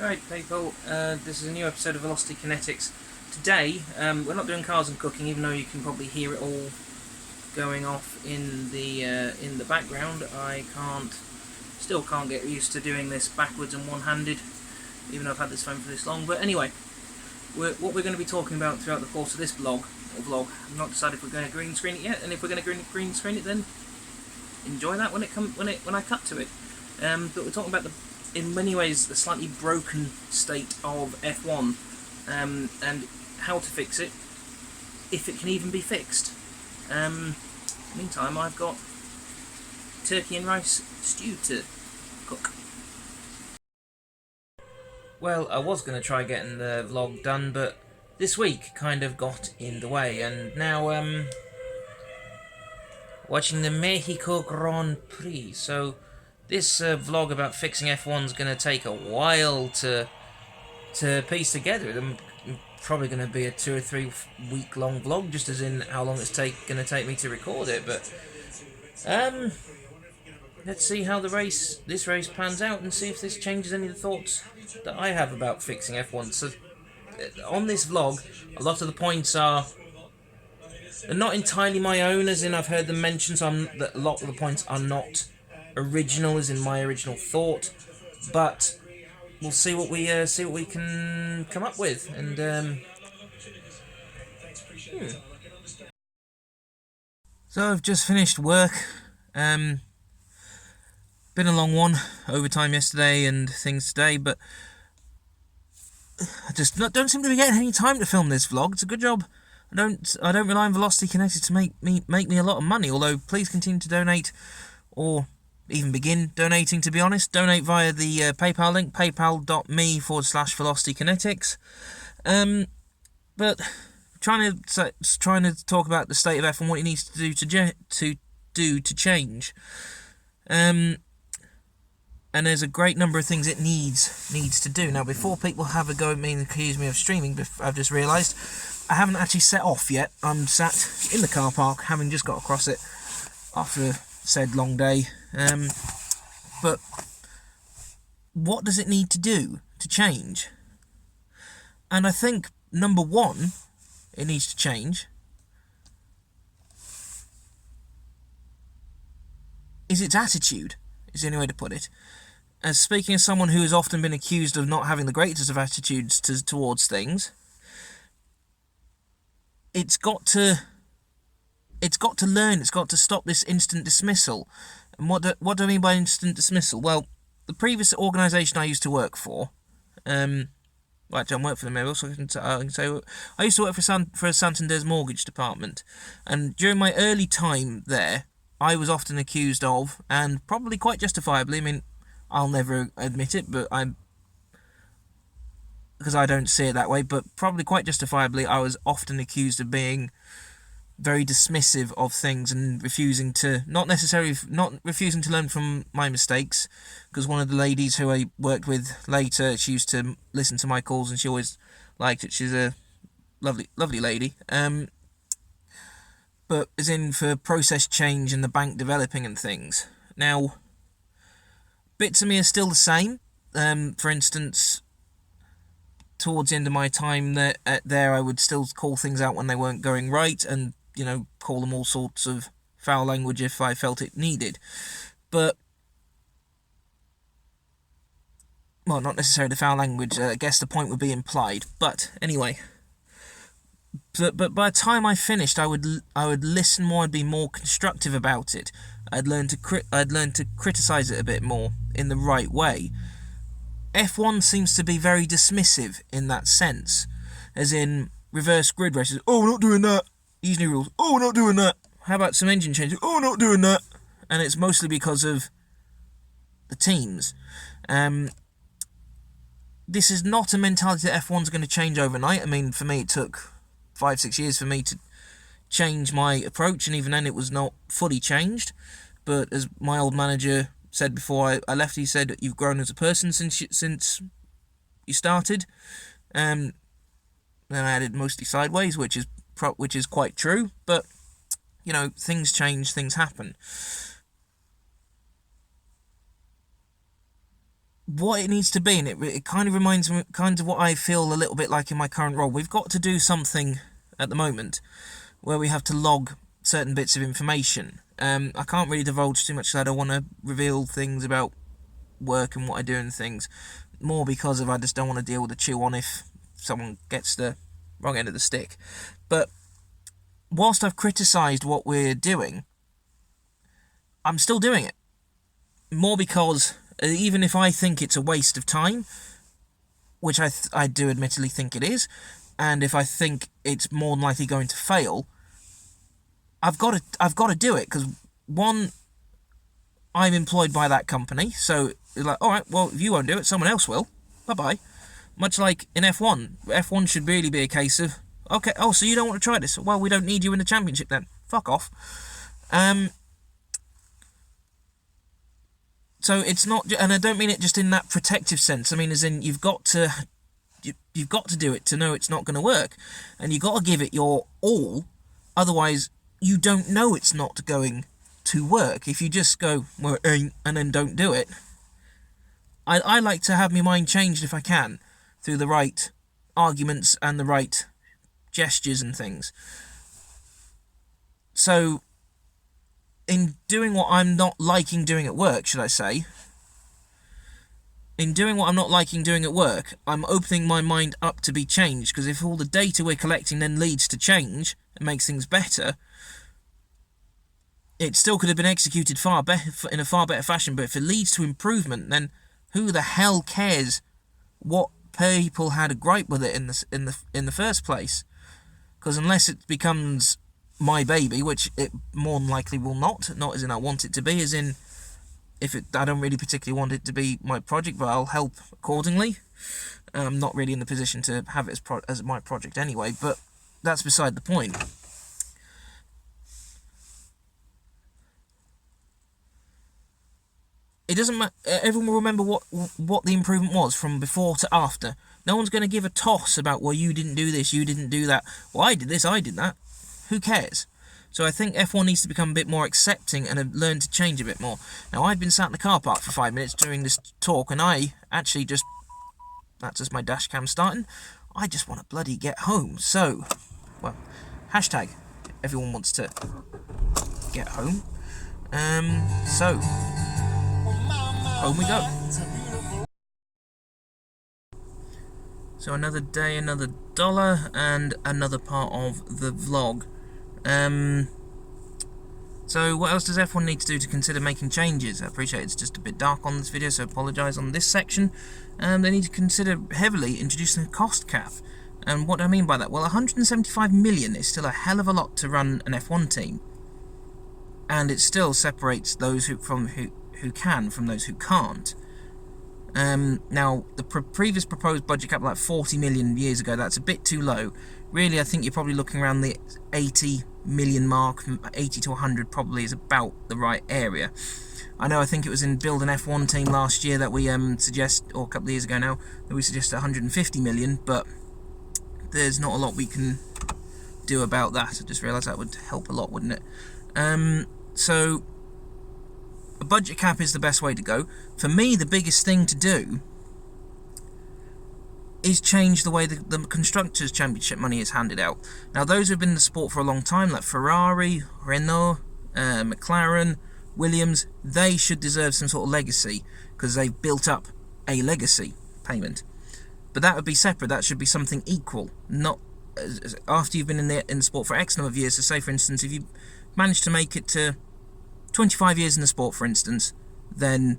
Right, people, this is a new episode of Velocity Kinetics. Today, we're not doing cars and cooking, even though you can probably hear it all going off in the background. I still can't get used to doing this backwards and one-handed, even though I've had this phone for this long. But anyway, what we're going to be talking about throughout the course of this vlog, I've not decided if we're going to green screen it yet, and if we're going to green screen it, then enjoy that when I cut to it. But we're talking about in many ways, the slightly broken state of F1, and how to fix it, if it can even be fixed. Meantime, I've got turkey and rice stew to cook. Well, I was going to try getting the vlog done, but this week kind of got in the way, and now watching the Mexico Grand Prix, so this vlog about fixing F1 is going to take a while to piece together. I'm probably going to be a 2 or 3 week long vlog, just as in how long it's going to take me to record it. But let's see how this race pans out, and see if this changes any of the thoughts that I have about fixing F1. So on this vlog, a lot of the points are not entirely my own, as in I've heard them mentioned. So a lot of the points are not original, as in my original thought, but we'll see what we can come up with. And so I've just finished work. Been a long one, overtime yesterday and things today, but I just don't seem to be getting any time to film this vlog. It's a good job I don't rely on Velocity Kinetics to make me a lot of money, although please continue to donate, or even begin donating, to be honest. Donate via the PayPal link, paypal.me/VelocityKinetics. But trying to talk about the state of F1, what it needs to do to change. And there's a great number of things it needs to do. Now, before people have a go at me and accuse me of streaming, I've just realised I haven't actually set off yet. I'm sat in the car park, having just got across it after said long day. But what does it need to do to change? And I think, number one, it needs to change is its attitude, is the only way to put it. As speaking as someone who has often been accused of not having the greatest of attitudes towards things, it's got to learn, it's got to stop this instant dismissal. And what do I mean by instant dismissal? Well, the previous organisation I used to work for, well, actually, I don't work for them anymore, so I can say I used to work for a Santander's mortgage department, and during my early time there, I was often accused of, and probably quite justifiably, I mean, I'll never admit it, but because I don't see it that way, but probably quite justifiably, I was often accused of being very dismissive of things and refusing to learn from my mistakes. Because one of the ladies who I worked with later, she used to listen to my calls and she always liked it. She's a lovely lady. But as in for process change and the bank developing and things. Now, bits of me are still the same. For instance, towards the end of my time there, I would still call things out when they weren't going right, and call them all sorts of foul language if I felt it needed. But, well, not necessarily the foul language. I guess the point would be implied. But anyway, but by the time I finished, I would listen more. I'd be more constructive about it. I'd learn to criticize it a bit more in the right way. F1 seems to be very dismissive in that sense, as in reverse grid races. Oh, we're not doing that. These new rules. Oh, we're not doing that. How about some engine changes? Oh, we're not doing that. And it's mostly because of the teams. This is not a mentality that F1's going to change overnight. I mean, for me, it took 5-6 years for me to change my approach, and even then it was not fully changed. But as my old manager said before I left, he said, "You've grown as a person since you started." Then I added mostly sideways, which is quite true. But things change, things happen. what it needs to be, and it kind of reminds me kind of what I feel a little bit like in my current role. We've got to do something at the moment where we have to log certain bits of information. I can't really divulge too much, so I don't want to reveal things about work and what I do and things, more because of I just don't want to deal with the chew on if someone gets the wrong end of the stick. But whilst I've criticised what we're doing, I'm still doing it. More because even if I think it's a waste of time, which I do admittedly think it is, and if I think it's more than likely going to fail, I've got to do it, because one, I'm employed by that company, so it's like, all right, well, if you won't do it, someone else will. Bye bye. Much like in F1, F1 should really be a case of, okay, oh, so you don't want to try this? Well, we don't need you in the championship then. Fuck off. So it's not, and I don't mean it just in that protective sense. I mean, as in you've got to do it to know it's not going to work, and you've got to give it your all. Otherwise, you don't know it's not going to work. If you just go, well, it ain't, and then don't do it. I like to have my mind changed if I can, through the right arguments and the right gestures and things. So, in doing what I'm not liking doing at work, should I say, in doing what I'm not liking doing at work, I'm opening my mind up to be changed, because if all the data we're collecting then leads to change and makes things better, it still could have been executed in a far better fashion, but if it leads to improvement, then who the hell cares what people had a gripe with it in the first place? Because unless it becomes my baby, which it more than likely will not as in I want it to be, as in I don't really particularly want it to be my project, but I'll help accordingly. I'm not really in the position to have it as my project anyway, but that's beside the point. It doesn't matter. Everyone will remember what the improvement was from before to after. No one's going to give a toss about, well, you didn't do this, you didn't do that. Well, I did this, I did that. Who cares? So I think F1 needs to become a bit more accepting and learn to change a bit more. Now, I've been sat in the car park for 5 minutes during this talk, and I actually just... That's just my dash cam starting. I just want to bloody get home. So, well, hashtag everyone wants to get home. So, home we go. So another day, another dollar, and another part of the vlog. So what else does F1 need to do to consider making changes? I appreciate it's just a bit dark on this video, so apologise on this section. They need to consider heavily introducing a cost cap. And what do I mean by that? Well, 175 million is still a hell of a lot to run an F1 team. And it still separates those who can from those who can't. Now, the previous proposed budget cap, like 40 million years ago, that's a bit too low. Really, I think you're probably looking around the 80 million mark. 80 to 100 probably is about the right area. I think it was in Build an F1 Team last year that we or a couple of years ago now, that we suggested 150 million, but there's not a lot we can do about that. I just realised that would help a lot, wouldn't it? So a budget cap is the best way to go. For me, the biggest thing to do is change the way the Constructors' Championship money is handed out. Now, those who've been in the sport for a long time, like Ferrari, Renault, McLaren, Williams, they should deserve some sort of legacy, because they've built up a legacy payment. But that would be separate. That should be something equal, not after you've been in the sport for X number of years. So say, for instance, if you manage to make it to 25 years in the sport, for instance, then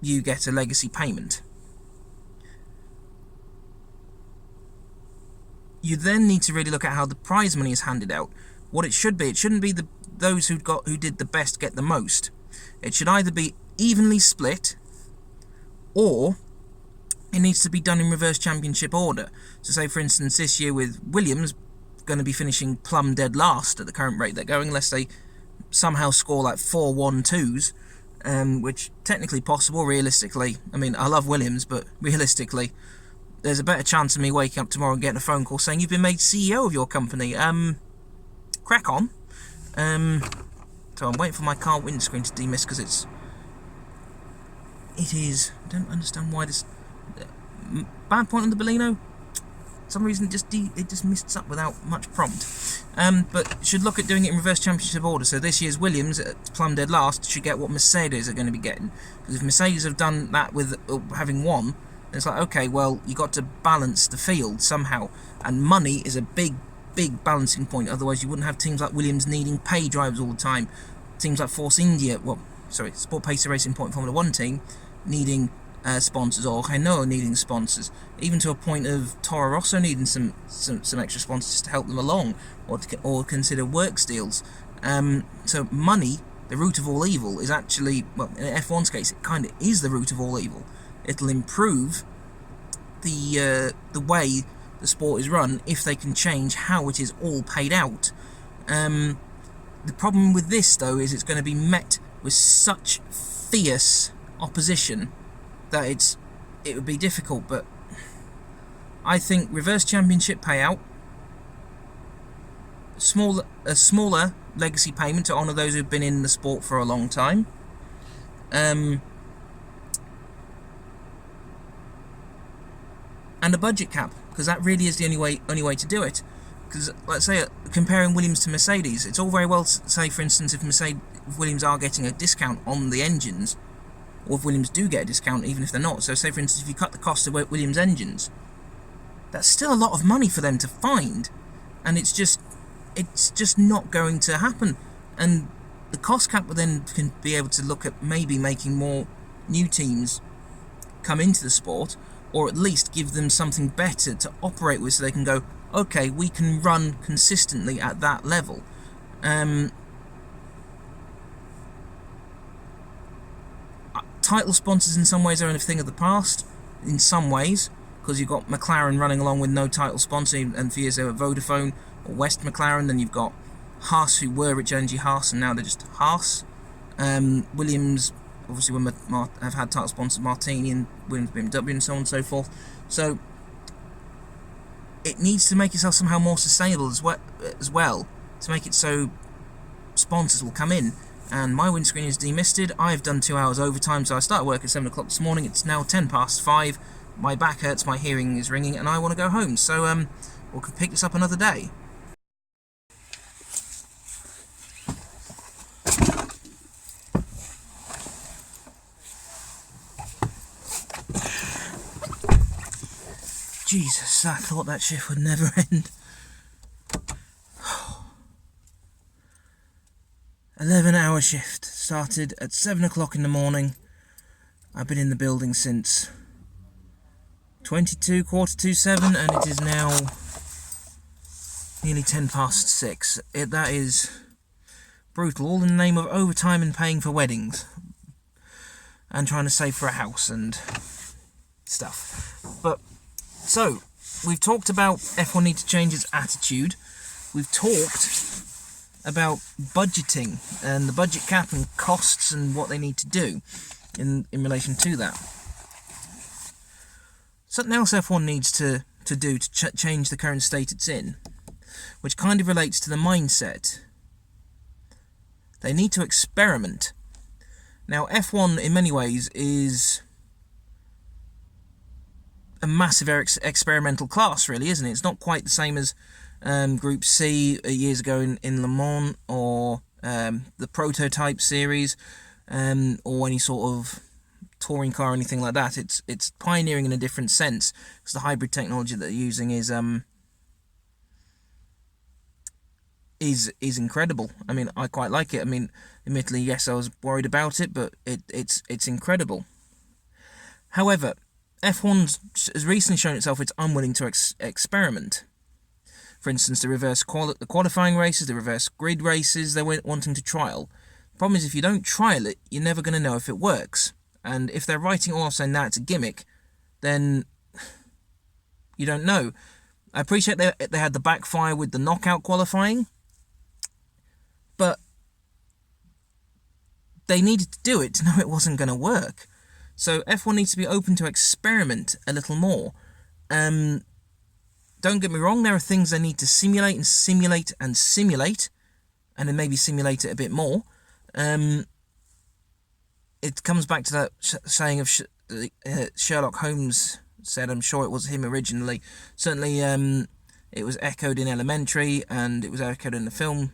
you get a legacy payment. You then need to really look at how the prize money is handed out. What it should be, it shouldn't be those who did the best get the most. It should either be evenly split, or it needs to be done in reverse championship order. So say, for instance, this year with Williams going to be finishing plumb dead last at the current rate they're going, unless they somehow score like 4-1-2s, which technically possible. Realistically, I mean, I love Williams, but realistically, there's a better chance of me waking up tomorrow and getting a phone call saying you've been made CEO of your company. Crack on. So I'm waiting for my car windscreen to demist, because it's it is. I don't understand why this bad point on the Bellino. For some reason, it just missed up without much prompt. But should look at doing it in reverse championship order. So this year's Williams, plumb dead last, should get what Mercedes are going to be getting. Because if Mercedes have done that with having won, it's like, okay, well, you got to balance the field somehow, and money is a big balancing point. Otherwise, you wouldn't have teams like Williams needing pay drivers all the time. Teams like Sport Pacer Racing Point Formula 1 team needing sponsors, or Renault needing sponsors, even to a point of Toro Rosso needing some extra sponsors to help them along, or consider works deals. So money, the root of all evil, is actually, well, in F1's case, it kind of is the root of all evil. It'll improve the way the sport is run if they can change how it is all paid out. The problem with this, though, is it's going to be met with such fierce opposition that it would be difficult. But I think reverse championship payout, a smaller legacy payment to honour those who've been in the sport for a long time, and a budget cap, because that really is the only way to do it. Because, let's say, comparing Williams to Mercedes, it's all very well to say, for instance, if Williams are getting a discount on the engines, or if Williams do get a discount, even if they're not. So, say, for instance, if you cut the cost of Williams engines, that's still a lot of money for them to find, and it's just not going to happen. And the cost cap will then can be able to look at maybe making more new teams come into the sport, or at least give them something better to operate with, so they can go, okay, we can run consistently at that level. Title sponsors in some ways are a thing of the past, in some ways, because you've got McLaren running along with no title sponsor, and for years they were Vodafone or West McLaren. Then you've got Haas, who were Rich Energy Haas, and now they're just Haas. Williams, obviously, have had title sponsors Martini and Williams BMW and so on and so forth. So it needs to make itself somehow more sustainable as well, to make it so sponsors will come in. And my windscreen is demisted. I've done 2 hours overtime, so I started work at 7 o'clock this morning. It's now 5:10. My back hurts, my hearing is ringing, and I want to go home. So we'll pick this up another day. Jesus, I thought that shift would never end. 11-hour shift. Started at 7 o'clock in the morning. I've been in the building since 7:22, and it is now nearly 6:10. That is brutal, all in the name of overtime and paying for weddings. And trying to save for a house and stuff. So, we've talked about F1 need to change its attitude. We've talked about budgeting and the budget cap and costs and what they need to do in relation to that. Something else F1 needs to do to change the current state it's in, which kind of relates to the mindset. They need to experiment. Now, F1 in many ways is a massive experimental class, really, isn't it? It's not quite the same as Group C years ago in Le Mans, or the Prototype series, or any sort of touring car or anything like that. It's pioneering in a different sense, because the hybrid technology that they're using is incredible. I mean, I quite like it. I mean, admittedly, yes, I was worried about it, but it's incredible. However, F1 has recently shown itself it's unwilling to experiment. For instance, the qualifying races, the reverse grid races, they're wanting to trial. The problem is, if you don't trial it, you're never going to know if it works. And if they're writing all off saying that it's a gimmick, then you don't know. I appreciate they had the backfire with the knockout qualifying, but they needed to do it to know it wasn't going to work. So F1 needs to be open to experiment a little more. Don't get me wrong, there are things they need to simulate, and then maybe simulate it a bit more. it comes back to that saying of Sherlock Holmes said. I'm sure it was him originally. Certainly, it was echoed in Elementary, and it was echoed in the film,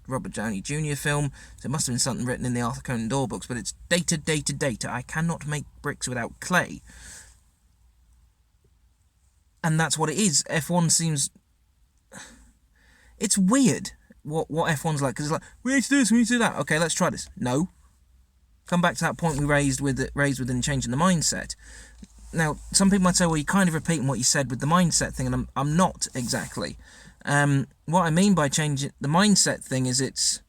Robert Downey Jr. film. So it must have been something written in the Arthur Conan Doyle books. But it's data, data, data. I cannot make bricks without clay. And that's what it is. F1 seems... It's weird what F1's like, because it's like, we need to do this, we need to do that. Okay, let's try this. No. Come back to that point we raised within changing the mindset. Now, some people might say, well, you're kind of repeating what you said with the mindset thing, and I'm not exactly. What I mean by changing the mindset thing is it's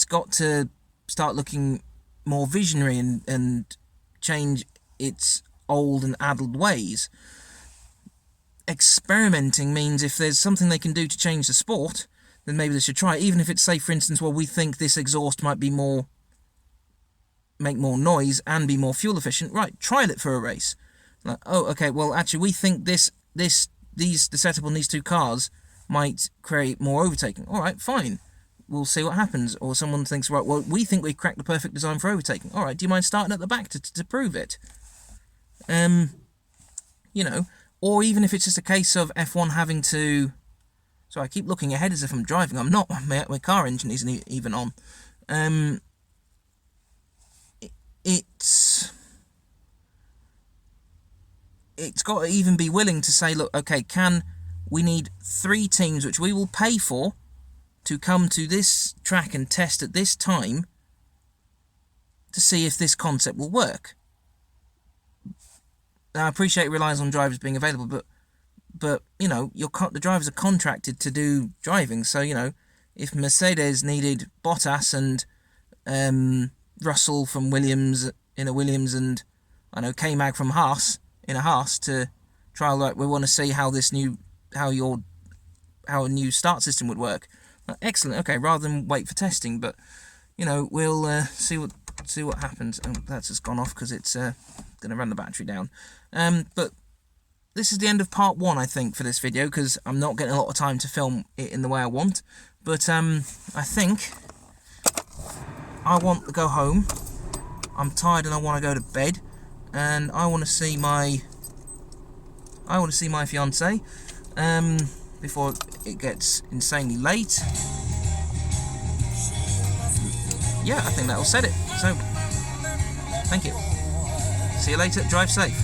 got to start looking more visionary and change its old and addled ways. Experimenting means if there's something they can do to change the sport, then maybe they should try it. Even if it's, say, for instance, well, we think this exhaust might be make more noise and be more fuel efficient. Right, trial it for a race. Like, oh, okay, well, actually, we think the setup on these two cars might create more overtaking. All right, fine. We'll see what happens. Or someone thinks, right, well, we think we've cracked the perfect design for overtaking. All right, do you mind starting at the back to prove it? Or even if it's just a case of F1 having to... So I keep looking ahead as if I'm driving. I'm not. My car engine isn't even on. It's got to even be willing to say, look, okay, we need 3 teams which we will pay for to come to this track and test at this time to see if this concept will work. Now, I appreciate it relies on drivers being available, but the drivers are contracted to do driving. So, if Mercedes needed Bottas and Russell from Williams in a Williams and K-Mag from Haas in a Haas to trial, like, we want to see how a new start system would work. Excellent. Okay, rather than wait for testing, but we'll see what happens. Oh, that's just gone off because it's going to run the battery down. But this is the end of part 1, I think, for this video, because I'm not getting a lot of time to film it in the way I want. But I think I want to go home. I'm tired and I want to go to bed, and I want to see my fiance before it gets insanely late. Yeah, I think that'll set it. So, thank you. See you later. Drive safe.